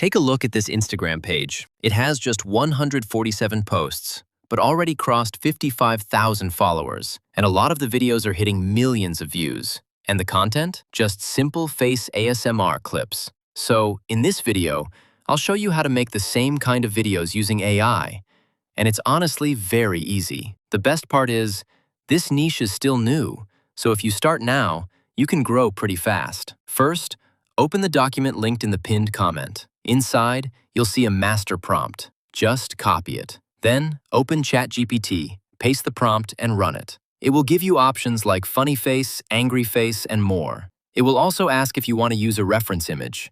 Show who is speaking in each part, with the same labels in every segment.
Speaker 1: Take a look at this Instagram page. It has just 147 posts, but already crossed 55,000 followers, and a lot of the videos are hitting millions of views. And the content? Just simple face ASMR clips. So, in this video, I'll show you how to make the same kind of videos using AI. And it's honestly very easy. The best part is, this niche is still new, so if you start now, you can grow pretty fast. First, open the document linked in the pinned comment. Inside, you'll see a master prompt. Just copy it. Then, open ChatGPT, paste the prompt, and run it. It will give you options like funny face, angry face, and more. It will also ask if you want to use a reference image.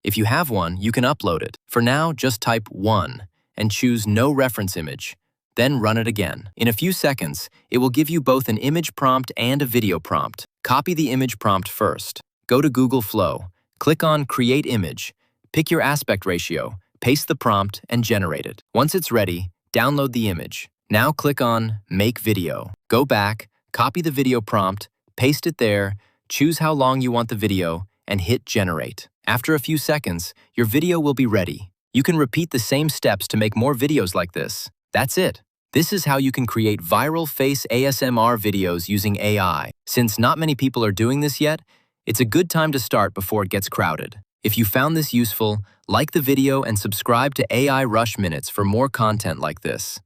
Speaker 1: If you have one, you can upload it. For now, just type 1 and choose No Reference Image. Then run it again. In a few seconds, it will give you both an image prompt and a video prompt. Copy the image prompt first. Go to Google Flow. Click on Create Image. Pick your aspect ratio, paste the prompt, and generate it. Once it's ready, download the image. Now click on Make Video. Go back, copy the video prompt, paste it there, choose how long you want the video, and hit Generate. After a few seconds, your video will be ready. You can repeat the same steps to make more videos like this. That's it. This is how you can create viral face ASMR videos using AI. Since not many people are doing this yet, it's a good time to start before it gets crowded. If you found this useful, like the video and subscribe to AI Rush Minutes for more content like this.